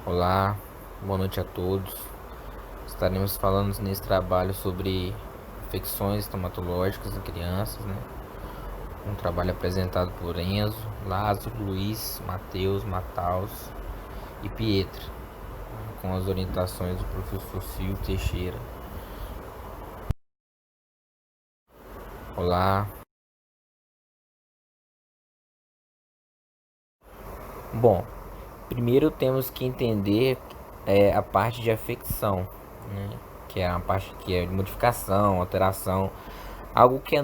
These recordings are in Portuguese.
Olá, boa noite a todos. Estaremos falando nesse trabalho sobre infecções estomatológicas em crianças, né? Um trabalho apresentado por Enzo, Lázaro, Luiz, Matheus, Mataus e Pietro, com as orientações do professor Silvio Teixeira. Olá. Bom, primeiro temos que entender a parte de afecção, né? Que é a parte que é de modificação, alteração, algo que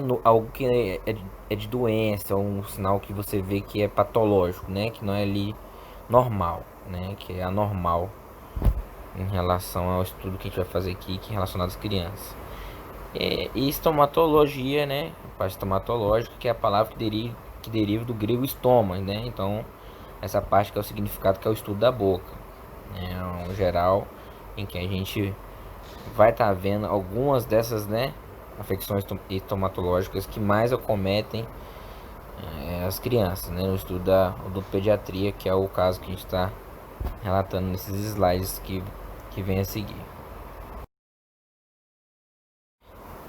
é de doença, um sinal que você vê que é patológico, né? Que não é ali normal, né? Que é anormal em relação ao estudo que a gente vai fazer aqui, que é relacionado às crianças. E estomatologia, né? A parte estomatológica, que é a palavra que deriva do grego estoma, né? Então, essa parte que é o significado, que é o estudo da boca, né? Um geral, em que a gente vai estar vendo algumas dessas, né? Afecções estomatológicas que mais acometem as crianças, né? No estudo da odontopediatria, que é o caso que a gente está relatando nesses slides que vem a seguir.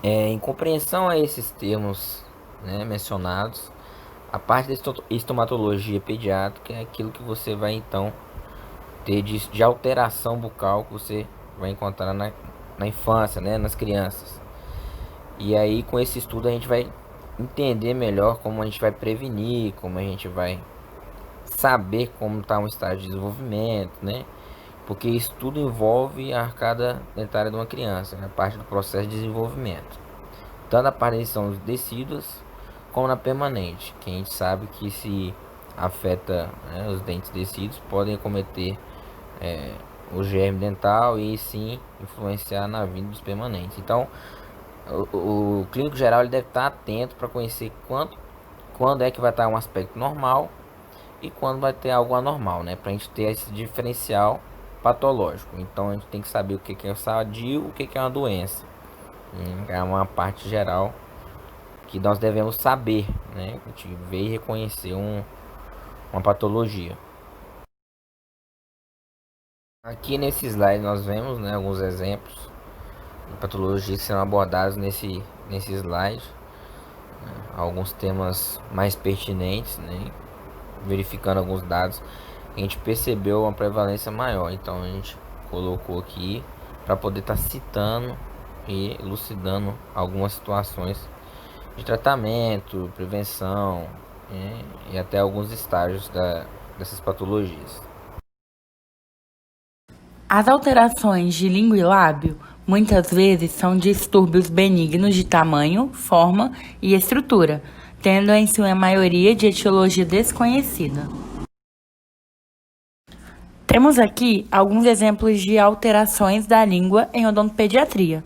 Em compreensão a esses termos, né, mencionados, a parte da estomatologia pediátrica é aquilo que você vai então ter de alteração bucal que você vai encontrar na infância, né, nas crianças. E aí com esse estudo a gente vai entender melhor como a gente vai prevenir, como a gente vai saber como está um estágio de desenvolvimento, né? Porque isso tudo envolve a arcada dentária de uma criança, né? A parte do processo de desenvolvimento, tanto a aparição dos decíduos como na permanente, que a gente sabe que se afeta, né, os dentes decíduos podem acometer o germe dental e sim influenciar na vinda dos permanentes. Então, o clínico geral ele deve estar atento para conhecer quando é que vai estar um aspecto normal e quando vai ter algo anormal, né? Para a gente ter esse diferencial patológico. Então, a gente tem que saber o que é sadio, o que é uma doença. É uma parte geral que nós devemos saber, né? A gente ver e reconhecer uma patologia. Aqui nesse slide nós vemos, né, alguns exemplos de patologias que serão abordadas nesse slide. Alguns temas mais pertinentes, né? Verificando alguns dados, a gente percebeu uma prevalência maior. Então a gente colocou aqui para poder estar citando e elucidando algumas situações de tratamento, prevenção, né, e até alguns estágios dessas patologias. As alterações de língua e lábio muitas vezes são distúrbios benignos de tamanho, forma e estrutura, tendo em sua maioria de etiologia desconhecida. Temos aqui alguns exemplos de alterações da língua em odontopediatria.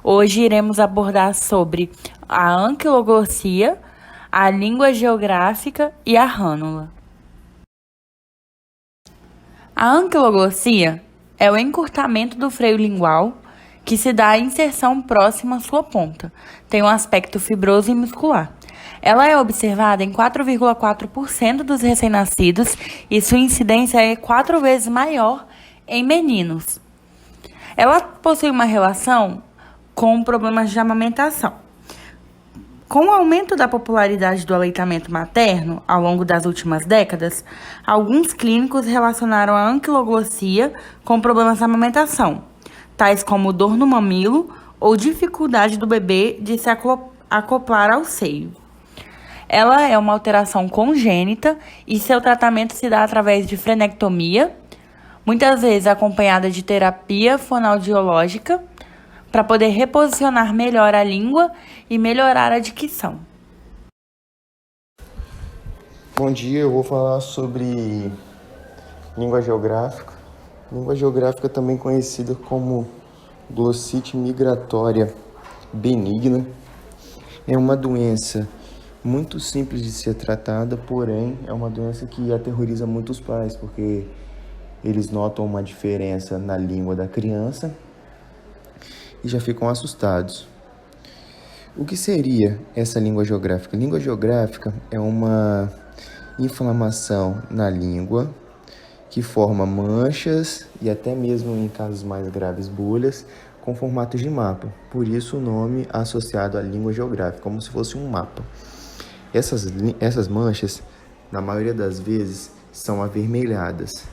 Hoje iremos abordar sobre a anquiloglossia, a língua geográfica e a rânula. A anquiloglossia é o encurtamento do freio lingual que se dá à inserção próxima à sua ponta. Tem um aspecto fibroso e muscular. Ela é observada em 4,4% dos recém-nascidos e sua incidência é 4 vezes maior em meninos. Ela possui uma relação com problemas de amamentação. Com o aumento da popularidade do aleitamento materno ao longo das últimas décadas, alguns clínicos relacionaram a anquiloglossia com problemas de amamentação, tais como dor no mamilo ou dificuldade do bebê de se acoplar ao seio. Ela é uma alteração congênita e seu tratamento se dá através de frenectomia, muitas vezes acompanhada de terapia fonoaudiológica, para poder reposicionar melhor a língua e melhorar a dicção. Bom dia, eu vou falar sobre língua geográfica. Língua geográfica também conhecida como glossite migratória benigna. É uma doença muito simples de ser tratada, porém é uma doença que aterroriza muitos pais, porque eles notam uma diferença na língua da criança e já ficam assustados. O que seria essa língua geográfica? Língua geográfica é uma inflamação na língua que forma manchas e até mesmo em casos mais graves bolhas com formato de mapa. Por isso o nome associado à língua geográfica, como se fosse um mapa. Essas manchas, na maioria das vezes, são avermelhadas.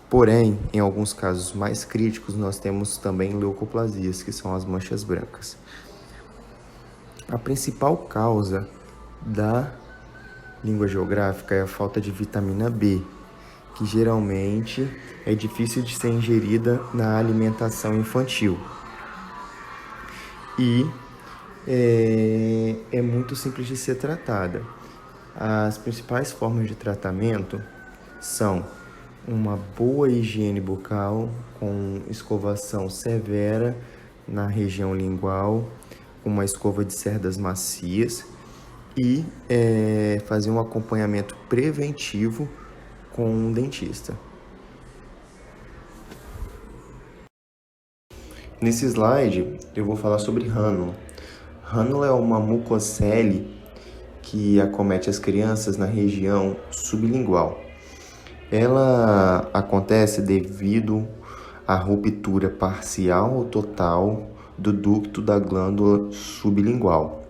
Porém, em alguns casos mais críticos, nós temos também leucoplasias, que são as manchas brancas. A principal causa da língua geográfica é a falta de vitamina B, que geralmente é difícil de ser ingerida na alimentação infantil. E é muito simples de ser tratada. As principais formas de tratamento são uma boa higiene bucal, com escovação severa na região lingual, com uma escova de cerdas macias e fazer um acompanhamento preventivo com um dentista. Nesse slide eu vou falar sobre rânula. Rânula é uma mucocele que acomete as crianças na região sublingual. Ela acontece devido à ruptura parcial ou total do ducto da glândula sublingual.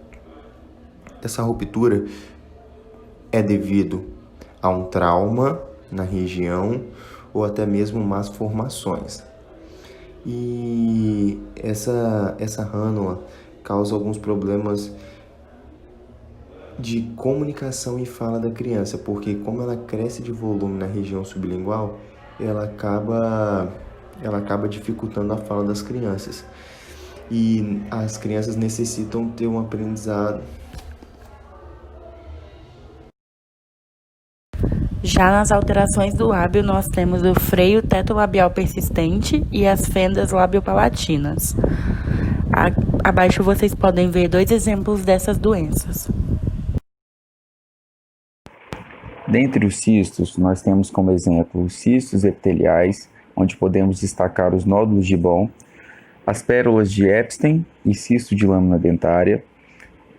Essa ruptura é devido a um trauma na região ou até mesmo más formações. E essa rânula causa alguns problemas de comunicação e fala da criança, porque como ela cresce de volume na região sublingual, ela acaba dificultando a fala das crianças. E as crianças necessitam ter um aprendizado. Já nas alterações do lábio, nós temos o freio tetolabial persistente e as fendas labiopalatinas. Abaixo vocês podem ver 2 exemplos dessas doenças. Dentre os cistos, nós temos como exemplo os cistos epiteliais, onde podemos destacar os nódulos de Bohm, as pérolas de Epstein e cisto de lâmina dentária,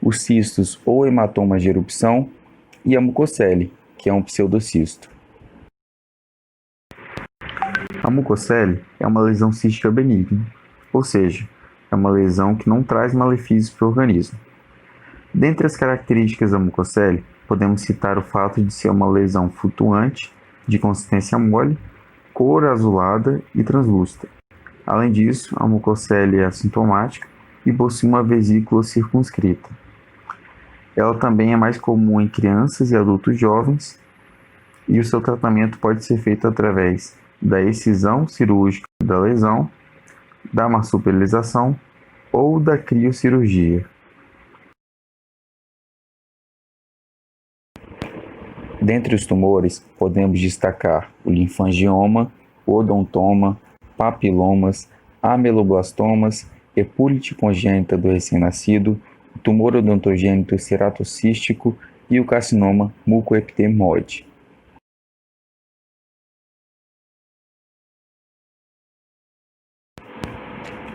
os cistos ou hematomas de erupção e a mucocele, que é um pseudocisto. A mucocele é uma lesão cística benigna, ou seja, é uma lesão que não traz malefícios para o organismo. Dentre as características da mucocele, podemos citar o fato de ser uma lesão flutuante, de consistência mole, cor azulada e translúcida. Além disso, a mucocele é assintomática e possui uma vesícula circunscrita. Ela também é mais comum em crianças e adultos jovens, e o seu tratamento pode ser feito através da excisão cirúrgica da lesão, da marsupialização ou da criocirurgia. Dentre os tumores, podemos destacar o linfangioma, o odontoma, papilomas, ameloblastomas, epúlite congênita do recém-nascido, o tumor odontogênito ceratocístico e o carcinoma mucoepidermoide.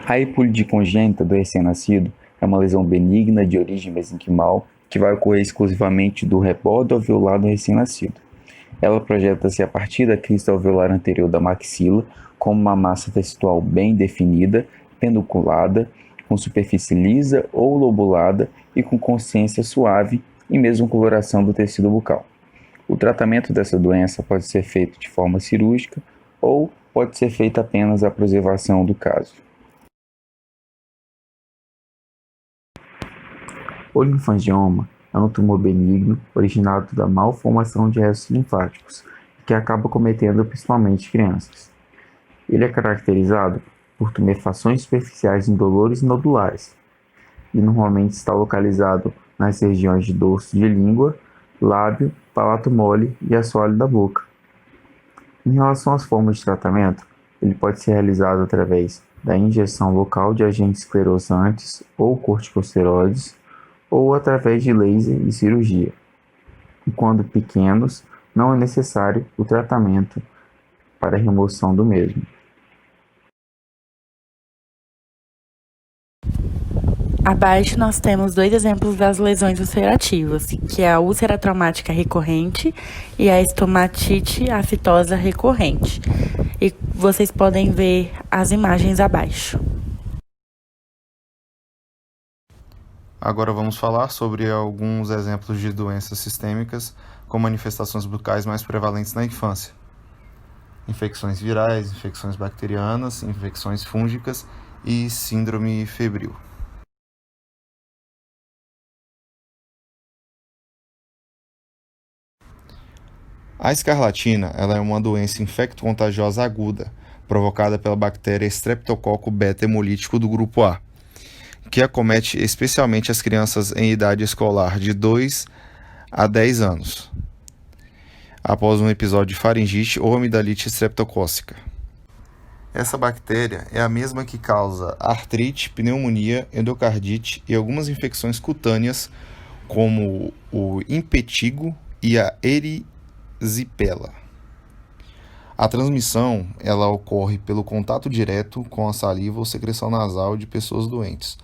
A epúlite congênita do recém-nascido é uma lesão benigna de origem mesenquimal que vai ocorrer exclusivamente do rebordo alveolar do recém-nascido. Ela projeta-se a partir da crista alveolar anterior da maxila, como uma massa textual bem definida, penduculada, com superfície lisa ou lobulada e com consistência suave e mesmo coloração do tecido bucal. O tratamento dessa doença pode ser feito de forma cirúrgica ou pode ser feita apenas a preservação do caso. O linfangioma é um tumor benigno originado da malformação de restos linfáticos, que acaba cometendo principalmente crianças. Ele é caracterizado por tumefações superficiais indolores e nodulares, e normalmente está localizado nas regiões de dorso de língua, lábio, palato mole e assoalho da boca. Em relação às formas de tratamento, ele pode ser realizado através da injeção local de agentes esclerossantes ou corticosteroides, ou através de laser e cirurgia. E quando pequenos, não é necessário o tratamento para a remoção do mesmo. Abaixo nós temos 2 exemplos das lesões ulcerativas, que é a úlcera traumática recorrente e a estomatite aftosa recorrente. E vocês podem ver as imagens abaixo. Agora vamos falar sobre alguns exemplos de doenças sistêmicas com manifestações bucais mais prevalentes na infância. Infecções virais, infecções bacterianas, infecções fúngicas e síndrome febril. A escarlatina ela é uma doença infecto-contagiosa aguda, provocada pela bactéria Streptococcus beta-hemolítico do grupo A, que acomete especialmente as crianças em idade escolar de 2 a 10 anos, após um episódio de faringite ou amidalite streptocócica. Essa bactéria é a mesma que causa artrite, pneumonia, endocardite e algumas infecções cutâneas, como o impetigo e a erisipela. A transmissão ela ocorre pelo contato direto com a saliva ou secreção nasal de pessoas doentes,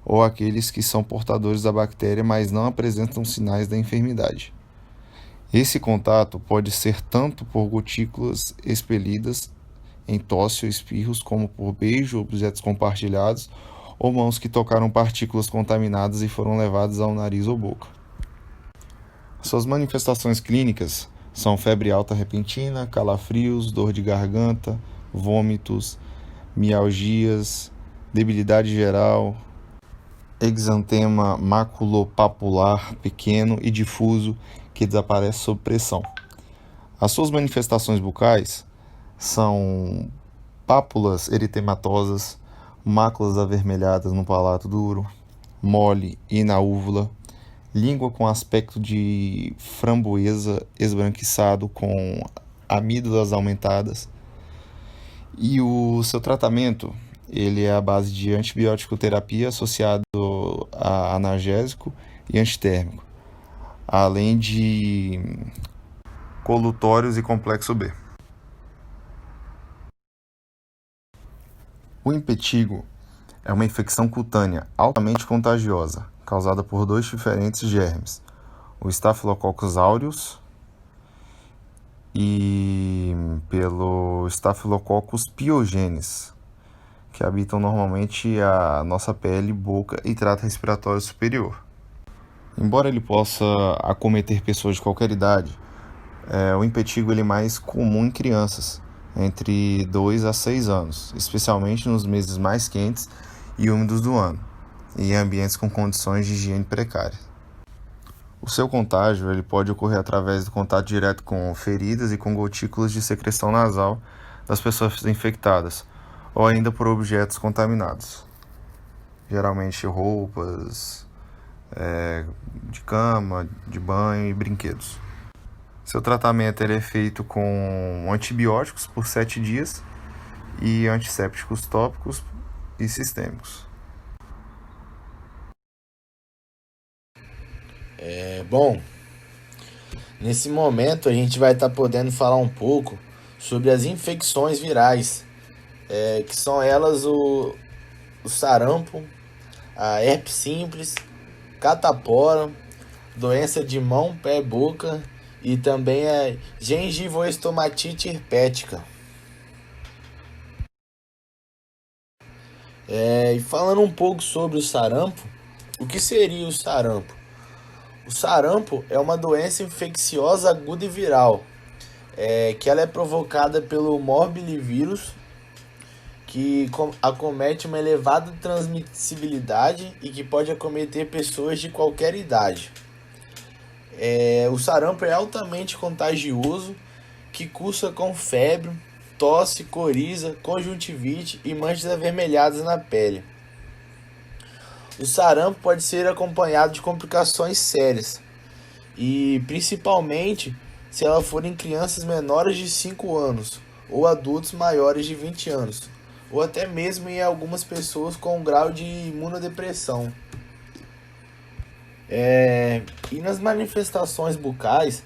ou aqueles que são portadores da bactéria, mas não apresentam sinais da enfermidade. Esse contato pode ser tanto por gotículas expelidas em tosse ou espirros, como por beijo, objetos compartilhados, ou mãos que tocaram partículas contaminadas e foram levadas ao nariz ou boca. Suas manifestações clínicas são febre alta repentina, calafrios, dor de garganta, vômitos, mialgias, debilidade geral, exantema maculopapular pequeno e difuso que desaparece sob pressão. As suas manifestações bucais são pápulas eritematosas, máculas avermelhadas no palato duro, mole e na úvula, língua com aspecto de framboesa esbranquiçado com amígdalas aumentadas. E o seu tratamento ele é a base de antibiótico terapia associado a analgésico e antitérmico, além de colutórios e complexo B. O impetigo é uma infecção cutânea altamente contagiosa, causada por 2 diferentes germes, o Staphylococcus aureus e pelo Staphylococcus pyogenes, que habitam normalmente a nossa pele, boca e trato respiratório superior. Embora ele possa acometer pessoas de qualquer idade, o impetigo ele é mais comum em crianças, entre 2 a 6 anos, especialmente nos meses mais quentes e úmidos do ano, e em ambientes com condições de higiene precárias. O seu contágio ele pode ocorrer através do contato direto com feridas e com gotículas de secreção nasal das pessoas infectadas, ou ainda por objetos contaminados, geralmente roupas, de cama, de banho e brinquedos. Seu tratamento ele é feito com antibióticos por 7 dias e antissépticos tópicos e sistêmicos. Bom, nesse momento a gente vai estar podendo falar um pouco sobre as infecções virais, que são elas o sarampo, a herpes simples, catapora, doença de mão, pé e boca e também a gengivoestomatite herpética. E falando um pouco sobre o sarampo, o que seria o sarampo? O sarampo é uma doença infecciosa aguda e viral, que ela é provocada pelo morbilivírus, que acomete uma elevada transmissibilidade e que pode acometer pessoas de qualquer idade. O sarampo é altamente contagioso, que cursa com febre, tosse, coriza, conjuntivite e manchas avermelhadas na pele. O sarampo pode ser acompanhado de complicações sérias, e principalmente se ela for em crianças menores de 5 anos ou adultos maiores de 20 anos, ou até mesmo em algumas pessoas com um grau de imunodepressão. E nas manifestações bucais,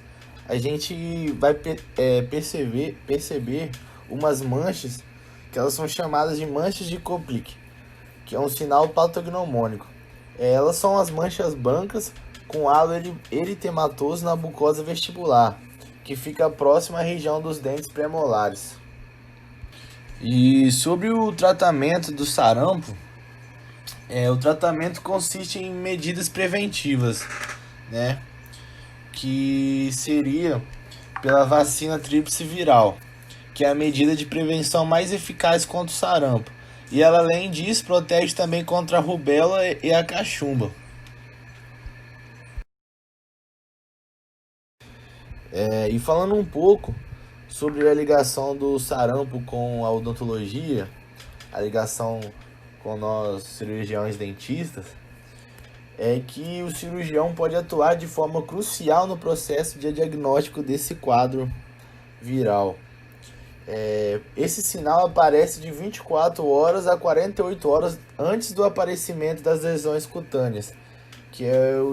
a gente vai perceber umas manchas que elas são chamadas de manchas de Koplik, que é um sinal patognomônico. Elas são as manchas brancas com halo eritematoso na mucosa vestibular, que fica próxima à região dos dentes premolares. E sobre o tratamento do sarampo, o tratamento consiste em medidas preventivas, né? Que seria pela vacina tríplice viral, que é a medida de prevenção mais eficaz contra o sarampo. E ela, além disso, protege também contra a rubéola e a cachumba. E falando um pouco sobre a ligação do sarampo com a odontologia, a ligação com nós cirurgiões dentistas, é que o cirurgião pode atuar de forma crucial no processo de diagnóstico desse quadro viral. Esse sinal aparece de 24 horas a 48 horas antes do aparecimento das lesões cutâneas, que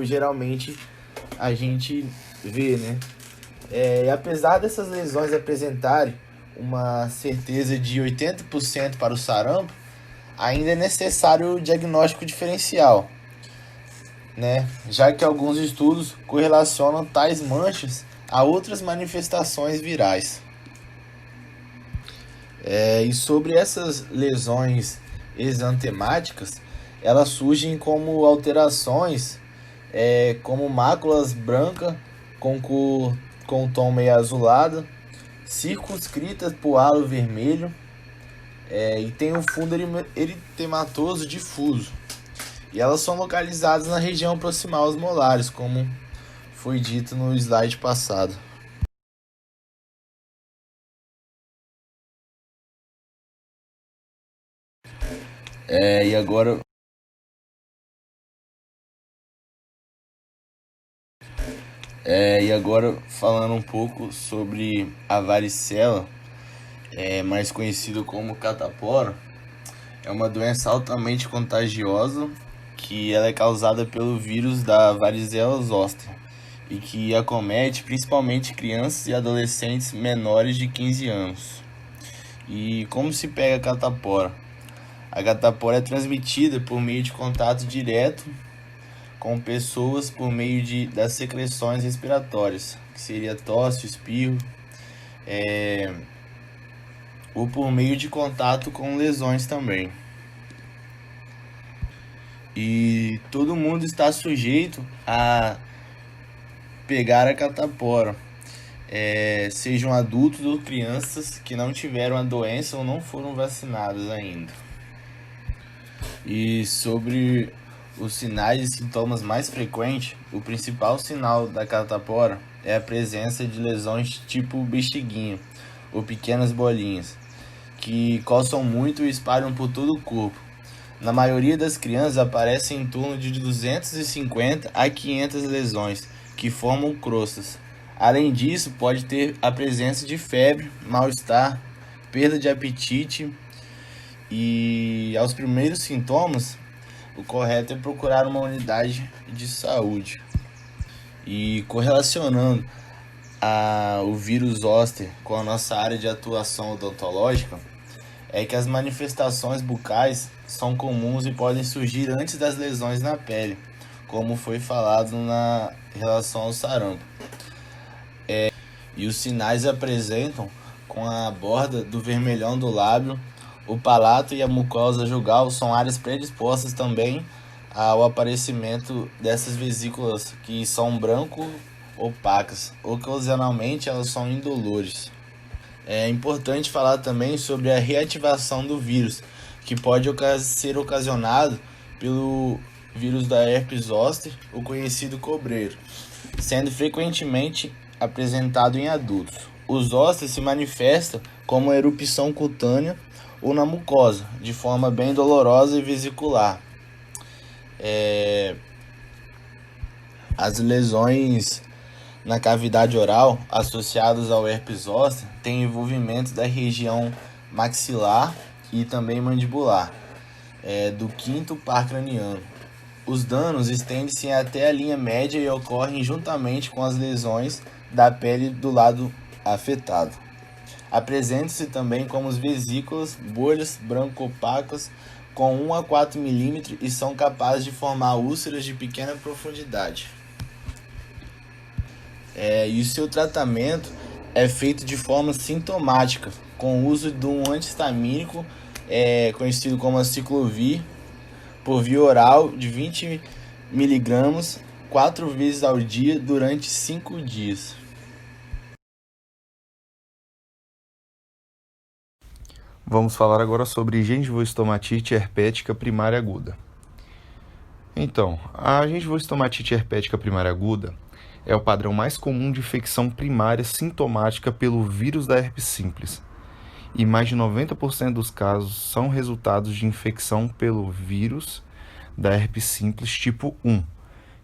geralmente a gente vê, né? E apesar dessas lesões apresentarem uma certeza de 80% para o sarampo, ainda é necessário o diagnóstico diferencial, né? Já que alguns estudos correlacionam tais manchas a outras manifestações virais. E sobre essas lesões exantemáticas, elas surgem como alterações, como máculas brancas com tom meio azulado, circunscritas por halo vermelho, e tem um fundo eritematoso difuso. E elas são localizadas na região proximal aos molares, como foi dito no slide passado. E agora falando um pouco sobre a varicela, mais conhecida como catapora, é uma doença altamente contagiosa que ela é causada pelo vírus da varicela zoster e que acomete principalmente crianças e adolescentes menores de 15 anos. E como se pega a catapora? A catapora é transmitida por meio de contato direto com pessoas por meio das secreções respiratórias, que seria tosse, espirro, ou por meio de contato com lesões também. E todo mundo está sujeito a pegar a catapora, sejam adultos ou crianças que não tiveram a doença ou não foram vacinados ainda. E sobre os sinais e sintomas mais frequentes, o principal sinal da catapora é a presença de lesões tipo bexiguinha ou pequenas bolinhas, que coçam muito e espalham por todo o corpo. Na maioria das crianças aparecem em torno de 250 a 500 lesões, que formam crostas. Além disso, pode ter a presença de febre, mal-estar, perda de apetite, e aos primeiros sintomas, o correto é procurar uma unidade de saúde. E correlacionando o vírus zoster com a nossa área de atuação odontológica, é que as manifestações bucais são comuns e podem surgir antes das lesões na pele, como foi falado na relação ao sarampo. E os sinais apresentam com a borda do vermelhão do lábio, o palato e a mucosa jugal são áreas predispostas também ao aparecimento dessas vesículas que são branco opacas. Ocasionalmente elas são indolores. É importante falar também sobre a reativação do vírus, que pode ser ocasionado pelo vírus da herpes zoster, o conhecido cobreiro, sendo frequentemente apresentado em adultos. O zoster se manifesta como erupção cutânea ou na mucosa, de forma bem dolorosa e vesicular. As lesões na cavidade oral associadas ao herpes zoster têm envolvimento da região maxilar e também mandibular, do quinto par craniano. Os danos estendem-se até a linha média e ocorrem juntamente com as lesões da pele do lado afetado. Apresentam-se também como vesículas, bolhas branco-opacas com 1 a 4 milímetros e são capazes de formar úlceras de pequena profundidade. E o seu tratamento é feito de forma sintomática, com o uso de um anti-histamínico, conhecido como aciclovir, por via oral de 20 miligramas, 4 vezes ao dia durante 5 dias. Vamos falar agora sobre gengivoestomatite herpética primária aguda. Então, a gengivoestomatite herpética primária aguda é o padrão mais comum de infecção primária sintomática pelo vírus da herpes simples, e mais de 90% dos casos são resultados de infecção pelo vírus da herpes simples tipo 1,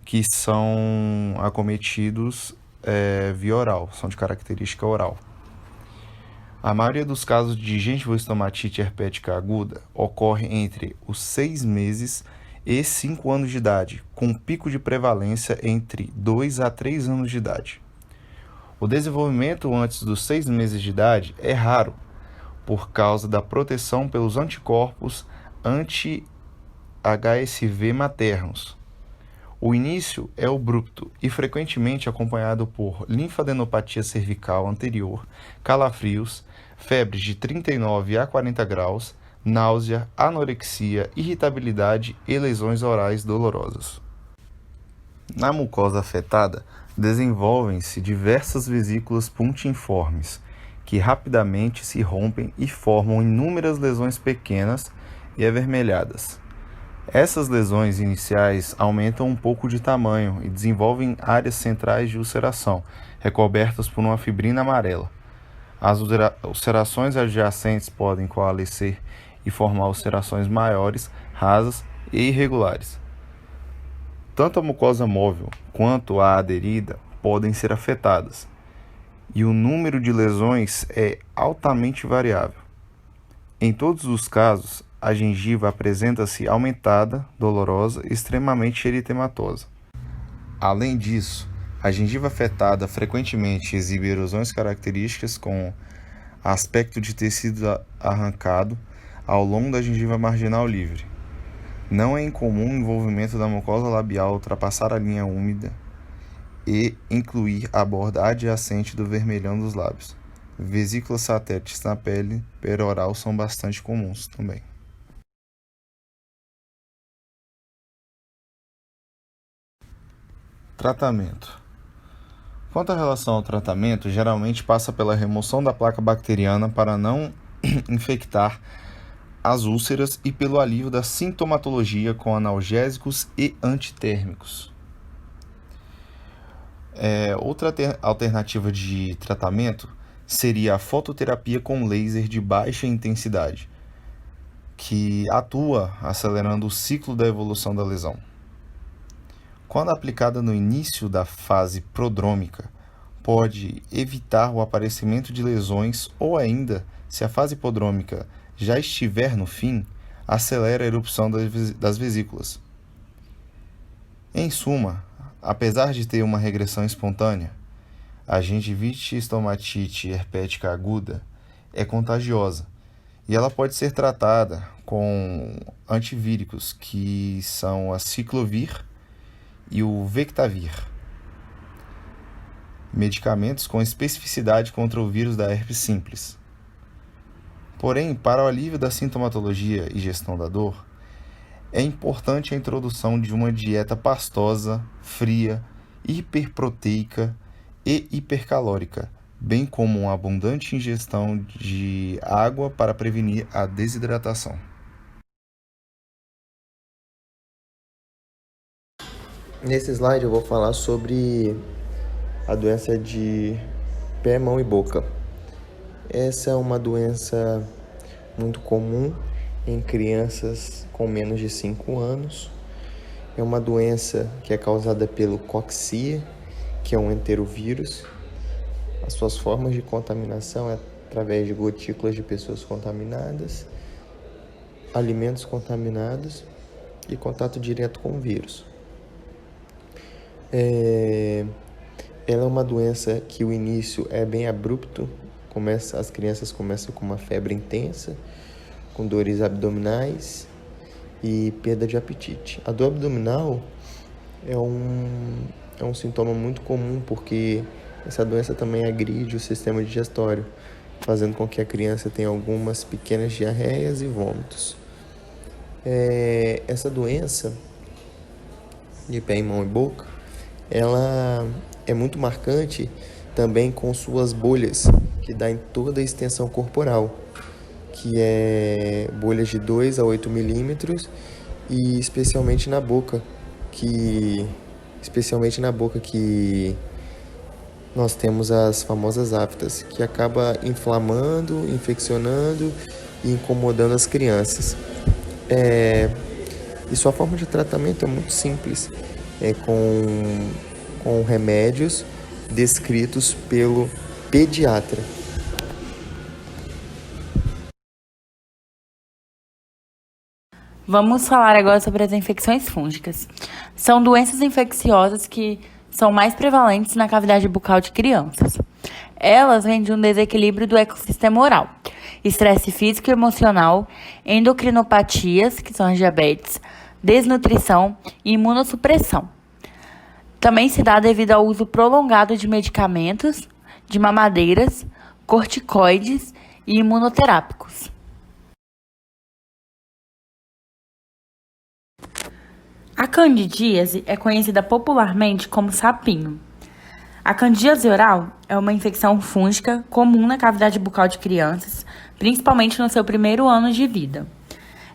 que são acometidos via oral, são de característica oral. A maioria dos casos de gengivoestomatite herpética aguda ocorre entre os 6 meses e 5 anos de idade, com pico de prevalência entre 2 a 3 anos de idade. O desenvolvimento antes dos 6 meses de idade é raro, por causa da proteção pelos anticorpos anti-HSV maternos. O início é abrupto e frequentemente acompanhado por linfadenopatia cervical anterior, calafrios, febres de 39 a 40 graus, náusea, anorexia, irritabilidade e lesões orais dolorosas. Na mucosa afetada, desenvolvem-se diversas vesículas puntiformes, que rapidamente se rompem e formam inúmeras lesões pequenas e avermelhadas. Essas lesões iniciais aumentam um pouco de tamanho e desenvolvem áreas centrais de ulceração, recobertas por uma fibrina amarela. As ulcerações adjacentes podem coalescer e formar ulcerações maiores, rasas e irregulares. Tanto a mucosa móvel quanto a aderida podem ser afetadas, e o número de lesões é altamente variável. Em todos os casos, a gengiva apresenta-se aumentada, dolorosa e extremamente eritematosa. Além disso, a gengiva afetada frequentemente exibe erosões características com aspecto de tecido arrancado ao longo da gengiva marginal livre. Não é incomum o envolvimento da mucosa labial ultrapassar a linha úmida e incluir a borda adjacente do vermelhão dos lábios. Vesículas satélites na pele peroral são bastante comuns também. Tratamento. Quanto à relação ao tratamento, geralmente passa pela remoção da placa bacteriana para não infectar as úlceras e pelo alívio da sintomatologia com analgésicos e antitérmicos. Outra alternativa de tratamento seria a fototerapia com laser de baixa intensidade, que atua acelerando o ciclo da evolução da lesão. Quando aplicada no início da fase prodrômica, pode evitar o aparecimento de lesões ou ainda, se a fase prodrômica já estiver no fim, acelera a erupção das vesículas. Em suma, apesar de ter uma regressão espontânea, a gengivite estomatite herpética aguda é contagiosa e ela pode ser tratada com antivíricos, que são a ciclovir e o Vectavir, medicamentos com especificidade contra o vírus da herpes simples. Porém, para o alívio da sintomatologia e gestão da dor, é importante a introdução de uma dieta pastosa, fria, hiperproteica e hipercalórica, bem como uma abundante ingestão de água para prevenir a desidratação. Nesse slide eu vou falar sobre a doença de pé, mão e boca. Essa é uma doença muito comum em crianças com menos de 5 anos. É uma doença que é causada pelo Coxsackie, que é um enterovírus. As suas formas de contaminação é através de gotículas de pessoas contaminadas, alimentos contaminados e contato direto com o vírus. Ela é uma doença que o início é bem abrupto. As crianças começam com uma febre intensa, com dores abdominais, e perda de apetite. A dor abdominal é um sintoma muito comum porque essa doença também agride o sistema digestório, fazendo com que a criança tenha algumas pequenas diarreias e vômitos. Essa doença de pé, mão e boca, ela é muito marcante também com suas bolhas, que dá em toda a extensão corporal, que é bolhas de 2 a 8 milímetros, e especialmente na boca, que nós temos as famosas aftas, que acaba inflamando, infeccionando e incomodando as crianças. E sua forma de tratamento é muito simples, com remédios descritos pelo pediatra. Vamos falar agora sobre as infecções fúngicas. São doenças infecciosas que são mais prevalentes na cavidade bucal de crianças. Elas vêm de um desequilíbrio do ecossistema oral, estresse físico e emocional, endocrinopatias, que são as diabetes, desnutrição e imunossupressão. Também se dá devido ao uso prolongado de medicamentos, de mamadeiras, corticoides e imunoterápicos. A candidíase é conhecida popularmente como sapinho. A candidíase oral é uma infecção fúngica comum na cavidade bucal de crianças, principalmente no seu primeiro ano de vida.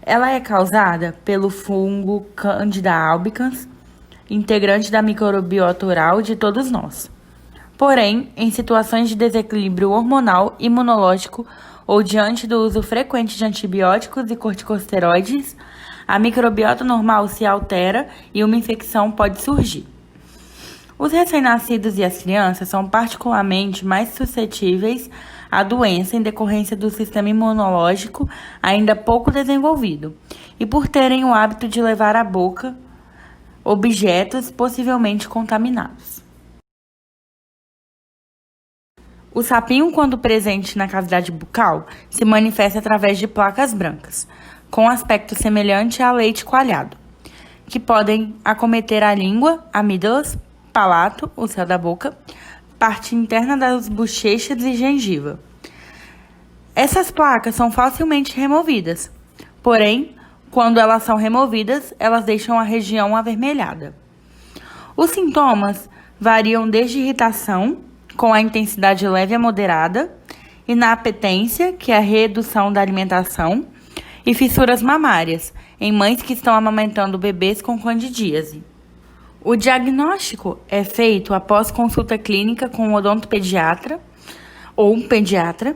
Ela é causada pelo fungo Candida albicans, integrante da microbiota oral de todos nós. Porém, em situações de desequilíbrio hormonal, imunológico ou diante do uso frequente de antibióticos e corticosteroides, a microbiota normal se altera e uma infecção pode surgir. Os recém-nascidos e as crianças são particularmente mais suscetíveis à doença em decorrência do sistema imunológico ainda pouco desenvolvido e por terem o hábito de levar à boca objetos possivelmente contaminados. O sapinho, quando presente na cavidade bucal, se manifesta através de placas brancas, com aspecto semelhante a leite coalhado, que podem acometer a língua, amígdalas, palato, o céu da boca, parte interna das bochechas e gengiva. Essas placas são facilmente removidas, porém, quando elas são removidas, elas deixam a região avermelhada. Os sintomas variam desde irritação, com a intensidade leve a moderada, inapetência, que é a redução da alimentação, e fissuras mamárias, em mães que estão amamentando bebês com candidíase. O diagnóstico é feito após consulta clínica com um odontopediatra ou um pediatra,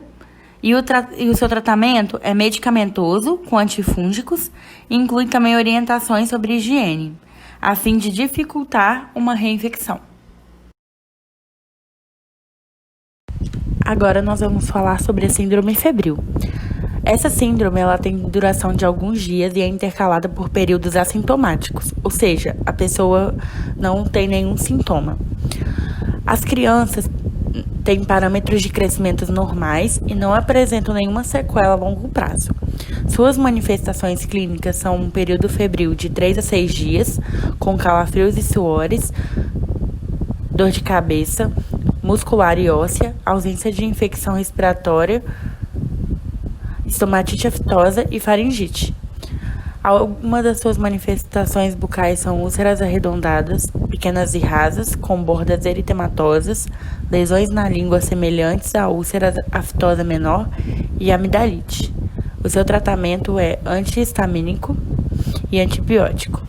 e o seu tratamento é medicamentoso, com antifúngicos, e inclui também orientações sobre higiene, a fim de dificultar uma reinfecção. Agora nós vamos falar sobre a síndrome febril. Essa síndrome ela tem duração de alguns dias e é intercalada por períodos assintomáticos, ou seja, a pessoa não tem nenhum sintoma. As crianças têm parâmetros de crescimento normais e não apresentam nenhuma sequela a longo prazo. Suas manifestações clínicas são um período febril de 3 a 6 dias, com calafrios e suores, dor de cabeça, muscular e óssea, ausência de infecção respiratória, estomatite aftosa e faringite. Algumas das suas manifestações bucais são úlceras arredondadas, pequenas e rasas, com bordas eritematosas, lesões na língua semelhantes à úlcera aftosa menor e amidalite. O seu tratamento é antihistamínico e antibiótico.